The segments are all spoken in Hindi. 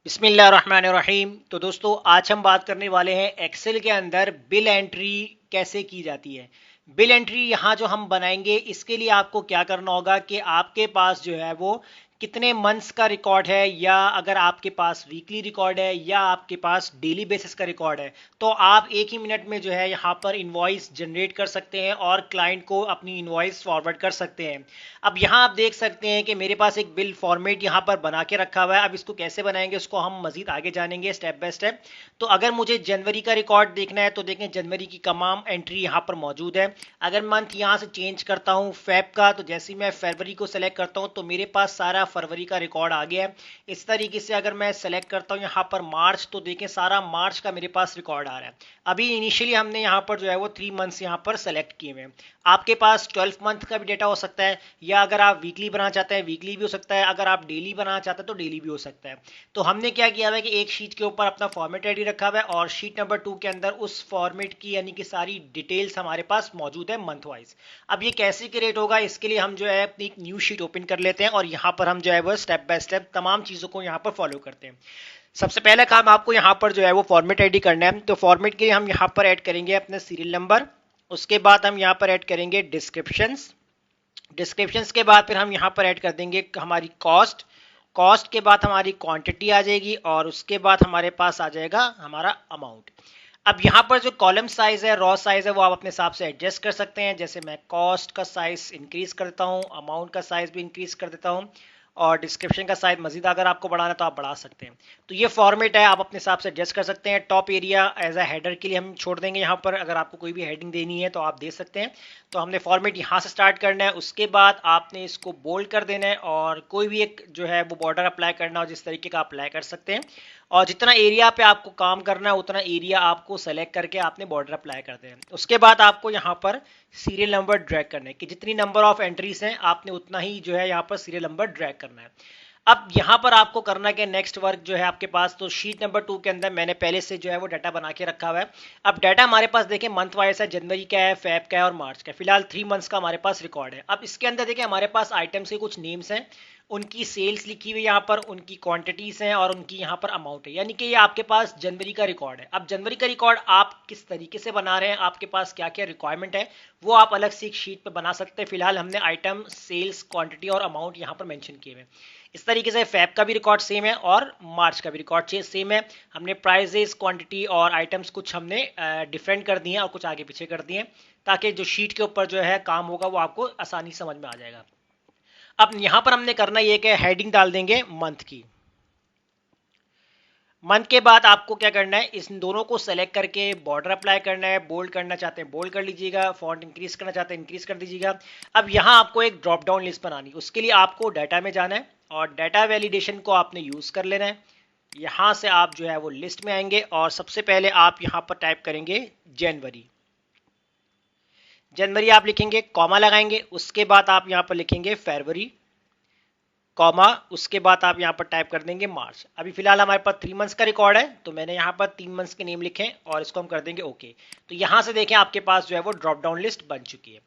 बिस्मिल्लाहिर्रहमानिर्रहीम। तो दोस्तों आज हम बात करने वाले हैं एक्सेल के अंदर बिल एंट्री कैसे की जाती है। बिल एंट्री यहाँ जो हम बनाएंगे इसके लिए आपको क्या करना होगा कि आपके पास जो है वो कितने मंथ्स का रिकॉर्ड है, या अगर आपके पास वीकली रिकॉर्ड है या आपके पास डेली बेसिस का रिकॉर्ड है, तो आप एक ही मिनट में जो है यहाँ पर इनवॉइस जनरेट कर सकते हैं और क्लाइंट को अपनी इनवॉइस फॉरवर्ड कर सकते हैं। अब यहाँ आप देख सकते हैं कि मेरे पास एक बिल फॉर्मेट यहाँ पर बना के रखा हुआ है। अब इसको कैसे बनाएंगे उसको हम मजीद आगे जानेंगे स्टेप बाय स्टेप। तो अगर मुझे जनवरी का रिकॉर्ड देखना है तो देखें जनवरी की तमाम एंट्री यहाँ पर मौजूद है। अगर मंथ यहाँ से चेंज करता हूँ फेब का, तो जैसे ही मैं फरवरी को सेलेक्ट करता हूँ तो मेरे पास सारा फरवरी का रिकॉर्ड आ गया है। इस तरीके से अगर मैं सेलेक्ट करता हूँ यहाँ पर मार्च, तो देखें सारा मार्च का मेरे पास रिकॉर्ड आ रहा है। अभी इनिशियली हमने यहाँ पर जो है वो 3 मंथ्स यहाँ पर सेलेक्ट किए हुए हैं। आपके पास 12 मंथ का भी डेटा हो सकता है, या अगर आप वीकली बनाना चाहते हैं वीकली भी हो सकता है, अगर आप डेली बनाना चाहते हैं तो डेली भी हो सकता है। तो हमने क्या किया हुआ है कि एक शीट के ऊपर अपना फॉर्मेट रेडी रखा हुआ है और शीट नंबर 2 के अंदर उस फॉर्मेट की यानी कि सारी डिटेल्स हमारे पास मौजूद है मंथ वाइज। अब ये कैसे क्रिएट होगा इसके लिए हम जो है अपनी एक न्यू शीट ओपन कर लेते हैं और यहाँ पर हम जो है वो स्टेप बाय स्टेप तमाम चीज़ों को यहाँ पर फॉलो करते हैं। सबसे पहला काम आपको यहाँ पर जो है वो फॉर्मेट रेडी करना है। तो फॉर्मेट के लिए हम यहाँ पर ऐड करेंगे अपने सीरियल नंबर, उसके बाद हम यहाँ पर ऐड करेंगे डिस्क्रिप्शंस, डिस्क्रिप्शंस के बाद फिर हम यहाँ पर ऐड कर देंगे हमारी कॉस्ट, कॉस्ट के बाद हमारी क्वांटिटी आ जाएगी और उसके बाद हमारे पास आ जाएगा हमारा अमाउंट। अब यहाँ पर जो कॉलम साइज है, रॉ साइज है, वो आप अपने हिसाब से एडजस्ट कर सकते हैं। जैसे मैं कॉस्ट का साइज इंक्रीज कर देता हूँ, अमाउंट का साइज भी इंक्रीज कर देता हूँ और डिस्क्रिप्शन का साइज मजीद अगर आपको बढ़ाना है तो आप बढ़ा सकते हैं। तो ये फॉर्मेट है, आप अपने हिसाब से एडजस्ट कर सकते हैं। Top area as a header के लिए हम छोड़ देंगे यहाँ पर, अगर आपको कोई भी हेडिंग देनी है तो आप दे सकते हैं। तो हमने फॉर्मेट यहाँ से स्टार्ट करना है, उसके बाद आपने इसको बोल्ड कर देना है और कोई भी एक जो है वो बॉर्डर अप्लाई करना हो जिस तरीके का अप्लाई कर सकते हैं। और जितना एरिया पे आपको काम करना है उतना एरिया आपको सेलेक्ट करके आपने बॉर्डर अप्लाई कर देना है। उसके बाद आपको यहाँ पर सीरियल नंबर ड्रैग करना है कि जितनी नंबर ऑफ एंट्रीज हैं आपने उतना ही जो है यहाँ पर सीरियल नंबर ड्रैग करना है। अब यहाँ पर आपको करना क्या, नेक्स्ट वर्क जो है आपके पास, तो शीट नंबर 2 के अंदर मैंने पहले से जो है वो डाटा बना के रखा हुआ है। अब डाटा हमारे पास देखें मंथ वाइज है, जनवरी का है, फेब का है और मार्च का है। फिलहाल 3 मंथ्स का हमारे पास रिकॉर्ड है। अब इसके अंदर देखिए हमारे पास आइटम्स के कुछ नेम्स हैं, उनकी सेल्स लिखी हुई यहाँ पर, उनकी क्वांटिटीज हैं और उनकी यहाँ पर अमाउंट है, यानी कि ये आपके पास जनवरी का रिकॉर्ड है। अब जनवरी का रिकॉर्ड आप किस तरीके से बना रहे हैं, आपके पास क्या क्या रिक्वायरमेंट है, वो आप अलग से एक शीट पे बना सकते हैं। फिलहाल हमने आइटम, सेल्स, क्वांटिटी और अमाउंट यहाँ पर मेंशन किए हुए हैं। इस तरीके से फैब का भी रिकॉर्ड सेम है और मार्च का भी रिकॉर्ड सेम है। हमने प्राइजेस, क्वांटिटी और आइटम्स कुछ हमने डिफरेंट कर दिए हैं और कुछ आगे पीछे कर दिए हैं, ताकि जो शीट के ऊपर जो है काम होगा वो आपको आसानी समझ में आ जाएगा। अब यहां पर हमने करना ये कि हेडिंग डाल देंगे मंथ की। मंथ के बाद आपको क्या करना है, इस दोनों को सेलेक्ट करके बॉर्डर अप्लाई करना है। बोल्ड करना चाहते हैं बोल्ड कर लीजिएगा, फॉन्ट इंक्रीज करना चाहते हैं इंक्रीज कर दीजिएगा। अब यहाँ आपको एक ड्रॉप डाउन लिस्ट बनानी है, उसके लिए आपको डाटा में जाना है और डाटा वैलिडेशन को आपने यूज कर लेना है। यहाँ से आप जो है वो लिस्ट में आएंगे और सबसे पहले आप यहाँ पर टाइप करेंगे जनवरी। जनवरी आप लिखेंगे, कॉमा लगाएंगे, उसके बाद आप यहाँ पर लिखेंगे फरवरी, कॉमा, उसके बाद आप यहाँ पर टाइप कर देंगे मार्च। अभी फिलहाल हमारे पास 3 मंथ्स का रिकॉर्ड है तो मैंने यहाँ पर 3 मंथ्स के नेम लिखे और इसको हम कर देंगे ओके। तो यहाँ से देखें आपके पास जो है वो ड्रॉप डाउन लिस्ट बन चुकी है।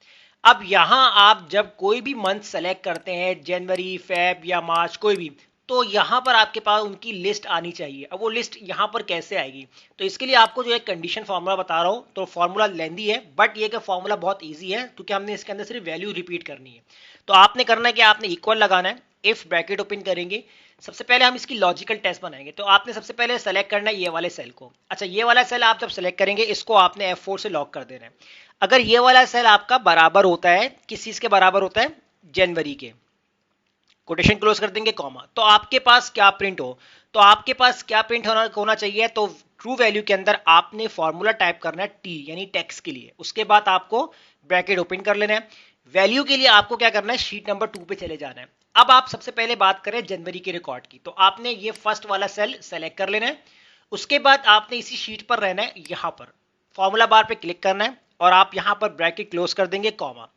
अब यहाँ आप जब कोई भी मंथ सेलेक्ट करते हैं, जनवरी, फेब या मार्च कोई भी, तो यहाँ पर आपके पास उनकी लिस्ट आनी चाहिए। अब वो लिस्ट यहाँ पर कैसे आएगी, तो इसके लिए आपको जो है कंडीशन फार्मूला बता रहा हूँ। तो फार्मूला लेंदी है बट ये का फार्मूला बहुत ईजी है क्योंकि हमने इसके अंदर सिर्फ वैल्यू रिपीट करनी है। तो आपने करना है कि आपने इक्वल लगाना है, इफ ब्रैकेट ओपन करेंगे। सबसे पहले हम इसकी लॉजिकल टेस्ट बनाएंगे। तो आपने सबसे पहले सेलेक्ट करना है ये वाले सेल को। अच्छा, ये वाला सेल आप जब सेलेक्ट करेंगे इसको आपने F4 से लॉक कर देना है। अगर ये वाला सेल आपका बराबर होता है, किस चीज के बराबर होता है, जनवरी के, कोटेशन क्लोज कर देंगे कॉमा, तो आपके पास क्या प्रिंट हो, तो आपके पास क्या प्रिंट होना चाहिए, तो ट्रू वैल्यू के अंदर आपने फॉर्मूला टाइप करना है टी यानी टैक्स के लिए। उसके बाद आपको ब्रैकेट ओपन कर लेना है। वैल्यू के लिए आपको क्या करना है, शीट नंबर 2 पे चले जाना है। अब आप सबसे पहले बात करें जनवरी के रिकॉर्ड की, तो आपने ये फर्स्ट वाला सेल सेलेक्ट कर लेना है। उसके बाद आपने इसी शीट पर रहना है, यहां पर फॉर्मूला बार पे क्लिक करना है और आप यहां पर ब्रैकेट क्लोज कर देंगे कॉमा।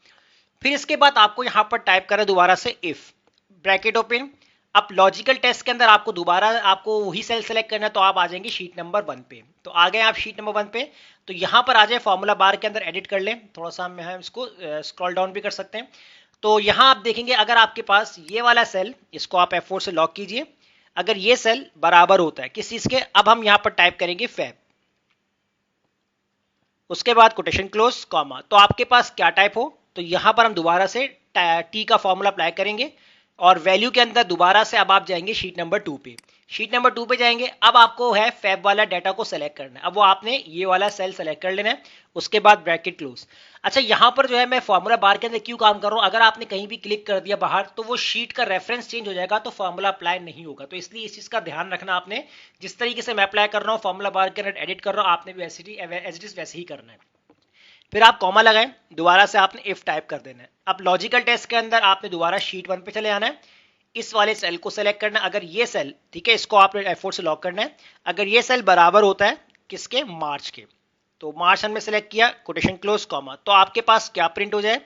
फिर इसके बाद आपको यहां पर टाइप करना है दोबारा से इफ, ब्रैकेट ओपन। अब लॉजिकल टेस्ट के अंदर आपको दोबारा आपको वही सेल सेलेक्ट करना है, तो आप आ जाएंगे शीट नंबर 1 पे। तो आ गए आप शीट नंबर 1 पे, तो यहां पर आ जाए फॉर्मूला बार के अंदर एडिट कर लें, थोड़ा सा हम इसको स्क्रॉल डाउन भी कर सकते हैं। तो यहां आप देखेंगे अगर आपके पास ये वाला सेल, इसको आप F4 से लॉक कीजिए। अगर ये सेल बराबर होता है किस चीज के, अब हम यहां पर टाइप करेंगे फैब, उसके बाद कोटेशन क्लोज कॉमा। तो आपके पास क्या टाइप हो, तो यहां पर हम दोबारा से टी का फॉर्मूला अप्लाई करेंगे और वैल्यू के अंदर दोबारा से अब आप जाएंगे शीट नंबर 2 पे। शीट नंबर 2 पे जाएंगे, अब आपको है फैब वाला डाटा को सेलेक्ट करना है। अब वो आपने ये वाला सेल सेलेक्ट कर लेना है, उसके बाद ब्रैकेट क्लोज। अच्छा यहां पर जो है मैं फॉर्मूला बार के अंदर क्यों काम कर रहा हूं, अगर आपने कहीं भी क्लिक कर दिया बाहर तो वो शीट का रेफरेंस चेंज हो जाएगा, तो फॉर्मूला अप्लाई नहीं होगा। तो इसलिए इस चीज का ध्यान रखना आपने, जिस तरीके से मैं अप्लाई कर रहा हूं फॉर्मूला बार के अंदर एडिट कर रहा हूं, आपने भी वैसे ही करना है। फिर आप कॉमा लगाएं, दोबारा से आपने इफ टाइप कर देना है। अब लॉजिकल टेस्ट के अंदर आपने दोबारा शीट 1 पे चले आना है, इस वाले सेल को सेलेक्ट करना है। अगर ये सेल, ठीक है, इसको आपने F4 से लॉक करना है। अगर ये सेल बराबर होता है किसके, मार्च के, तो मार्च हमने सेलेक्ट किया, कोटेशन क्लोज कॉमा। तो आपके पास क्या प्रिंट हो जाए,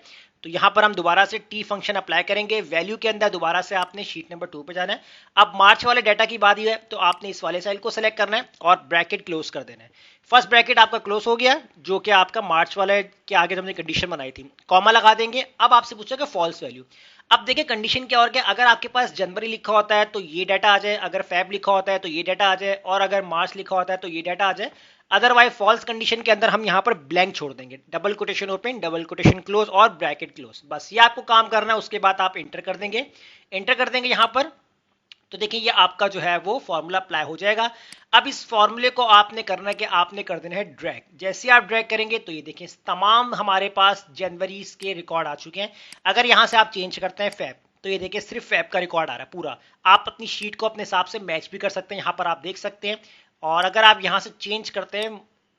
तो यहां पर हम दोबारा से टी फंक्शन अप्लाई करेंगे, वैल्यू के अंदर दोबारा से आपने शीट नंबर 2 पे जाना है। अब मार्च वाले डाटा की बात ही है, तो आपने इस वाले सेल को सेलेक्ट करना है और ब्रैकेट क्लोज कर देना है। फर्स्ट ब्रैकेट आपका क्लोज हो गया, जो कि आपका मार्च वाले के आगे हमने कंडीशन बनाई थी, कॉमा लगा देंगे। अब आपसे पूछेगा फॉल्स वैल्यू। अब देखिए कंडीशन क्या और क्या, अगर आपके पास जनवरी लिखा होता है तो ये डाटा आ जाए, अगर फेब लिखा होता है तो ये डाटा आ जाए, और अगर मार्च लिखा होता है तो ये डाटा आ जाए। अदरवाइज फॉल्स कंडीशन के अंदर हम यहां पर ब्लैंक छोड़ देंगे, double quotation open, double quotation close और ब्रैकेट क्लोज, बस ये आपको काम करना है। उसके बाद आप इंटर कर देंगे, इंटर कर देंगे यहां पर, तो देखिए ये आपका जो है वो फॉर्मूला अप्लाई हो जाएगा। अब इस फॉर्मूले को आपने करना है कि आपने कर देना है ड्रैग। जैसे आप ड्रैग करेंगे तो ये देखिए तमाम हमारे पास जनवरी के रिकॉर्ड आ चुके हैं। अगर यहां से आप चेंज करते हैं फैब, तो ये देखिए सिर्फ फैब का रिकॉर्ड आ रहा है पूरा। आप अपनी शीट को अपने हिसाब से मैच भी कर सकते हैं, यहां पर आप देख सकते हैं। और अगर आप यहां से चेंज करते हैं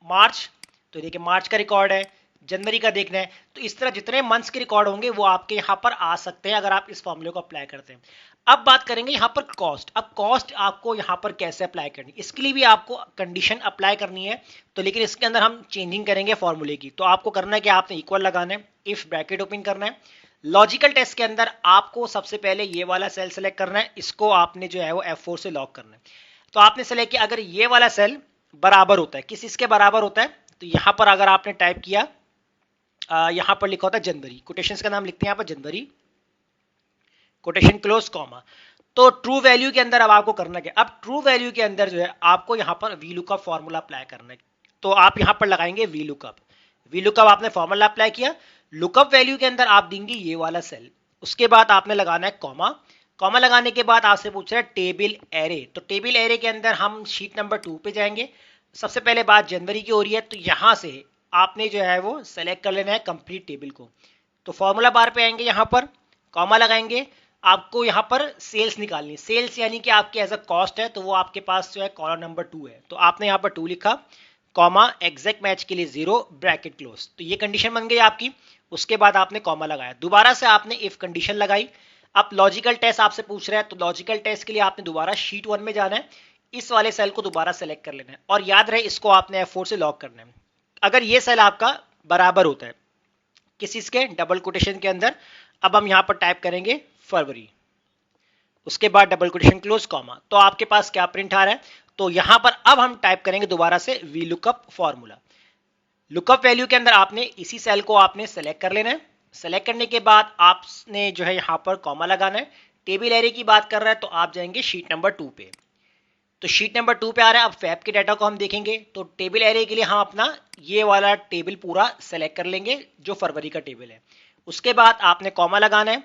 मार्च, तो देखिए मार्च का रिकॉर्ड है, जनवरी का देखना है, तो इस तरह जितने मंथ्स के रिकॉर्ड होंगे वो आपके यहां पर आ सकते हैं अगर आप इस फॉर्मूले को अप्लाई करते हैं। अब बात करेंगे यहां पर कॉस्ट। अब कॉस्ट आपको यहां पर कैसे अप्लाई करनी, इसके लिए भी आपको कंडीशन अप्लाई करनी है, तो लेकिन इसके अंदर हम चेंजिंग करेंगे फॉर्मूले की। तो आपको करना है कि आपने इक्वल लगाना है, इफ ब्रैकेट ओपन करना है। लॉजिकल टेस्ट के अंदर आपको सबसे पहले ये वाला सेल सेलेक्ट करना है, इसको आपने जो है वो F4 से लॉक करना है। तो आपने सेलेक्ट किया, अगर ये वाला सेल बराबर होता है किस इसके बराबर होता है, तो यहां पर अगर आपने टाइप किया, यहां पर लिखा होता है जनवरी, कोटेशंस का नाम लिखते हैं यहां पर जनवरी, कोटेशन क्लोज कॉमा। तो ट्रू वैल्यू के अंदर अब आपको करना क्या, अब ट्रू वैल्यू के अंदर जो है आपको यहां पर वी लुकअप फॉर्मूला अप्लाई करना है। तो आप यहां पर लगाएंगे वी लुकअप, वी लुकअप आपने फॉर्मूला अप्लाई किया, लुकअप वैल्यू के अंदर आप देंगे ये वाला सेल, उसके बाद आपने लगाना है कॉमा। कॉमा लगाने के बाद आपसे पूछ रहा है टेबल एरे, तो टेबल एरे के अंदर हम शीट नंबर 2 पे जाएंगे। सबसे पहले बात जनवरी की हो रही है, तो यहां से आपने जो है वो सेलेक्ट कर लेना है कंप्लीट टेबल को। तो फॉर्मूला बार पे आएंगे, यहां पर कॉमा लगाएंगे, आपको यहां पर सेल्स निकालनी, सेल्स यानी कि आपके एज अ कॉस्ट है, तो वो आपके पास जो है कॉलम नंबर 2 है, तो आपने यहां पर 2 लिखा, कॉमा एग्जैक्ट मैच के लिए 0 ब्रैकेट क्लोज। तो ये कंडीशन बन गई आपकी। उसके बाद आपने कॉमा लगाया, दोबारा से आपने इफ कंडीशन लगाई। अब लॉजिकल टेस्ट आपसे पूछ रहा है, तो लॉजिकल टेस्ट के लिए आपने दोबारा शीट 1 में जाना है, इस वाले सेल को दोबारा सेलेक्ट कर लेना है, और याद रहे इसको आपने F4 से लॉक करना है। अगर ये सेल आपका बराबर होता है किसी इसके, डबल कोटेशन के अंदर, अब हम यहां पर टाइप करेंगे फरवरी, उसके बाद डबल कोटेशन क्लोज कॉमा। तो आपके पास क्या प्रिंट आ रहा है, तो यहां पर अब हम टाइप करेंगे दोबारा से V lookup formula. Lookup value के अंदर आपने इसी सेल को आपने सेलेक्ट कर लेना है, सेलेक्ट करने के बाद आपने जो है यहां पर कॉमा लगाना है। टेबल एरे की बात कर रहा है, तो आप जाएंगे शीट नंबर 2 पे, तो शीट नंबर 2 पे आ रहा है। अब फैब के डाटा को हम देखेंगे, तो टेबल एरे के लिए हम अपना ये वाला टेबल पूरा सेलेक्ट कर लेंगे जो फरवरी का टेबल है। उसके बाद आपने कॉमा लगाना है,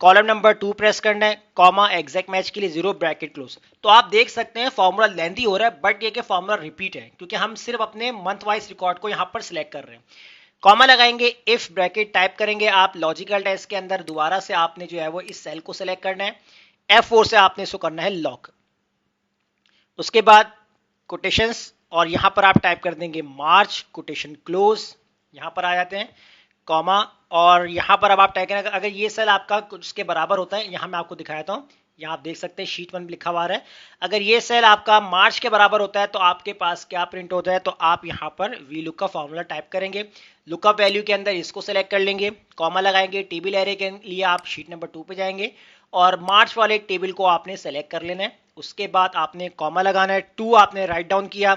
कॉलम नंबर 2 प्रेस करना है, कॉमा एग्जैक्ट मैच के लिए 0 ब्रैकेट क्लोज। तो आप देख सकते हैं फॉर्मूला लेंथी हो रहा है, बट ये कि फॉर्मूला रिपीट है, क्योंकि हम सिर्फ अपने मंथ वाइज रिकॉर्ड को यहां पर सिलेक्ट कर रहे हैं। कॉमा लगाएंगे, इफ ब्रैकेट टाइप करेंगे आप, लॉजिकल टेस्ट के अंदर दोबारा से आपने जो है वो इस सेल को सिलेक्ट करना है, F4 से आपने इसको करना है लॉक। उसके बाद कोटेशंस, और यहां पर आप टाइप कर देंगे मार्च, कोटेशन क्लोज, यहां पर आ जाते हैं, कॉमा, और यहां पर अब आप टाइप करें, अगर ये सेल आपका कुछ के बराबर होता है, यहां मैं आपको दिखाता हूं, यहां आप देख सकते हैं शीट 1 लिखा हुआ है। अगर ये सेल आपका मार्च के बराबर होता है, तो आपके पास क्या प्रिंट होता है, तो आप यहां पर वी लुक का फॉर्मूला टाइप करेंगे, लुकअप वैल्यू के अंदर इसको सेलेक्ट कर लेंगे, कॉमा लगाएंगे, टेबल एरे के लिए आप शीट नंबर 2 पे जाएंगे, और मार्च वाले टेबल को आपने सेलेक्ट कर लेना है। उसके बाद आपने कॉमा लगाना है, 2 आपने राइट डाउन किया,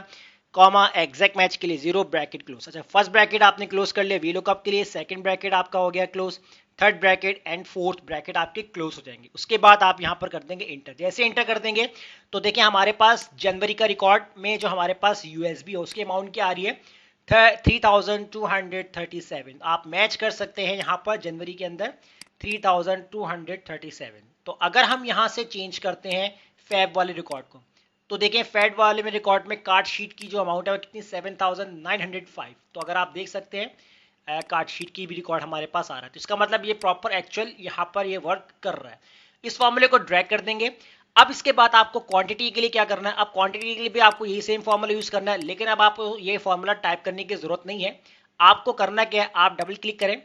कॉमा एग्जैक्ट मैच के लिए 0 ब्रैकेट क्लोज। अच्छा, फर्स्ट ब्रैकेट आपने क्लोज कर लिया वीलुकअप के लिए, सेकंड ब्रैकेट आपका हो गया close, third bracket and fourth bracket आपके क्लोज हो जाएंगे। उसके बाद आप यहां पर कर देंगे इंटर। जैसे इंटर कर देंगे तो देखिए हमारे पास जनवरी का रिकॉर्ड में जो हमारे पास यूएसबी है उसकी अमाउंट क्या आ रही है 3237। आप मैच कर सकते हैं यहां पर जनवरी के अंदर 3237। तो अगर हम यहां से चेंज करते हैं फैब वाले रिकॉर्ड को तो देखें फैब वाले में रिकॉर्ड में कार्ड शीट की जो अमाउंट है वो कितनी 7905। तो अगर आप देख सकते हैं कार्ड शीट की भी रिकॉर्ड हमारे पास आ रहा है, तो इसका मतलब ये प्रॉपर एक्चुअल यहाँ पर ये वर्क कर रहा है। इस फॉर्मूले को ड्रैग कर देंगे। अब इसके बाद आपको क्वांटिटी के लिए क्या करना है, अब क्वांटिटी के लिए भी आपको यही सेम फॉर्मूला यूज करना है, लेकिन अब आपको ये फॉर्मूला टाइप करने की जरूरत नहीं है। आपको करना क्या है, आप डबल क्लिक करें,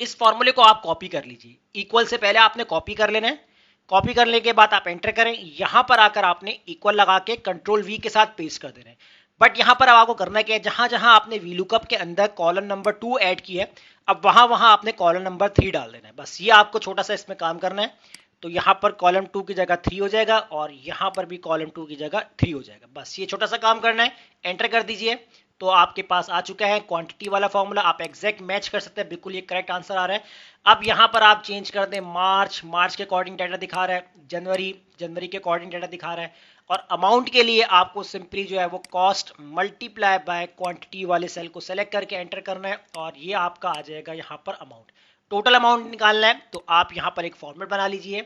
इस फॉर्मूले को आप कॉपी कर लीजिए। इक्वल से पहले आपने कॉपी कर लेना है, कॉपी करने के बाद आप एंटर करें, यहां पर आकर आपने इक्वल लगा के कंट्रोल वी के साथ पेस्ट कर देना है। बट यहां पर अब आपको करना क्या है, जहां जहां आपने वीलुकअप के अंदर कॉलम नंबर 2 ऐड किया है अब वहां वहां आपने कॉलम नंबर 3 डाल देना है। बस ये आपको छोटा सा इसमें काम करना है। तो यहां पर कॉलम 2 की जगह 3 हो जाएगा और यहां पर भी कॉलम 2 की जगह 3 हो जाएगा। बस ये छोटा सा काम करना है, एंटर कर दीजिए तो आपके पास आ चुका है क्वांटिटी वाला फॉर्मूला। आप एग्जैक्ट मैच कर सकते हैं, बिल्कुल ये करेक्ट आंसर आ रहा है। अब यहां पर आप चेंज कर दें मार्च, मार्च के अकॉर्डिंग डाटा दिखा रहा है, जनवरी, जनवरी के अकॉर्डिंग डाटा दिखा रहा है, और अमाउंट के लिए आपको सिंपली जो है वो कॉस्ट मल्टीप्लाई बाय क्वांटिटी वाले सेल को सेलेक्ट करके एंटर करना है और ये आपका आ जाएगा यहाँ पर अमाउंट। टोटल अमाउंट निकालना है तो आप यहाँ पर एक फॉर्मेट बना लीजिए।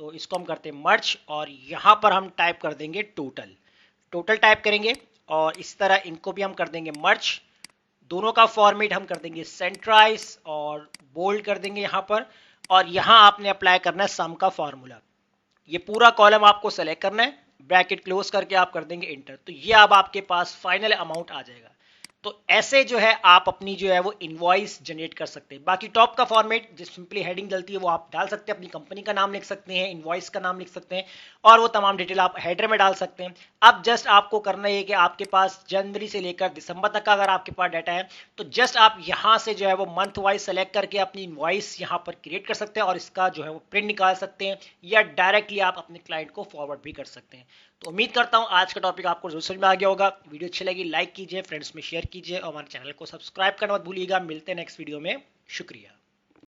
तो इसको हम करते हैं मर्ज और यहाँ पर हम टाइप कर देंगे टोटल, टोटल टाइप करेंगे और इस तरह इनको भी हम कर देंगे मर्ज। दोनों का फॉर्मेट हम कर देंगे सेंट्राइज और बोल्ड कर देंगे यहाँ पर, और यहाँ आपने अप्लाई करना है सम का फॉर्मूला। ये पूरा कॉलम आपको सेलेक्ट करना है, ब्रैकेट क्लोज करके आप कर देंगे इंटर, तो ये अब आपके पास फाइनल अमाउंट आ जाएगा। तो ऐसे जो है आप अपनी जो है वो इनवॉइस जनरेट कर सकते हैं। बाकी टॉप का फॉर्मेट जो सिंपली हेडिंग डलती है वो आप डाल सकते हैं, अपनी कंपनी का नाम लिख सकते हैं, इनवॉइस का नाम लिख सकते हैं और वो तमाम डिटेल आप हेडर में डाल सकते हैं। अब जस्ट आपको करना है कि आपके पास जनवरी से लेकर दिसंबर तक का अगर आपके पास डाटा है तो जस्ट आप यहाँ से जो है वो मंथ वाइज सेलेक्ट करके अपनी इनवॉइस यहाँ पर क्रिएट कर सकते हैं और इसका जो है वो प्रिंट निकाल सकते हैं या डायरेक्टली आप अपने क्लाइंट को फॉरवर्ड भी कर सकते हैं। तो उम्मीद करता हूं आज का टॉपिक आपको जरूर समझ में आ गया होगा। वीडियो अच्छी लगी लाइक कीजिए, फ्रेंड्स में शेयर कीजिए और हमारे चैनल को सब्सक्राइब करना मत भूलिएगा। मिलते हैं नेक्स्ट वीडियो में, शुक्रिया।